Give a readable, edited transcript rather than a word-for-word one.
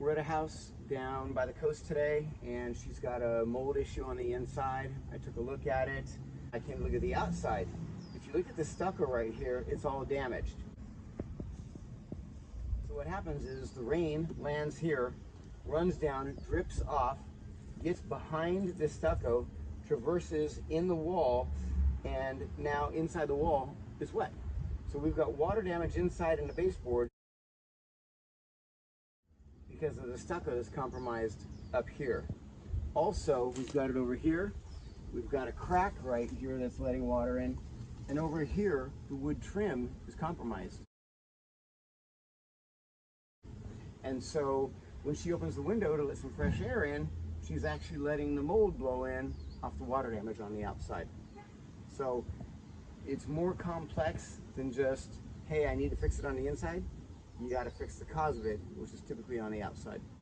We're at a house down by the coast today, and she's got a mold issue on the inside. I took a look at it. I came to look at the outside. If you look at the stucco right here, it's all damaged. So what happens is the rain lands here, runs down, drips off, gets behind the stucco, traverses in the wall, and now inside the wall is wet. So we've got water damage inside in the baseboard because of the stucco that's compromised up here. Also, we've got it over here. We've got a crack right here that's letting water in. And over here, the wood trim is compromised. And so when she opens the window to let some fresh air in, she's actually letting the mold blow in off the water damage on the outside. So it's more complex than just, hey, I need to fix it on the inside. You got to fix the cause of it, which is typically on the outside.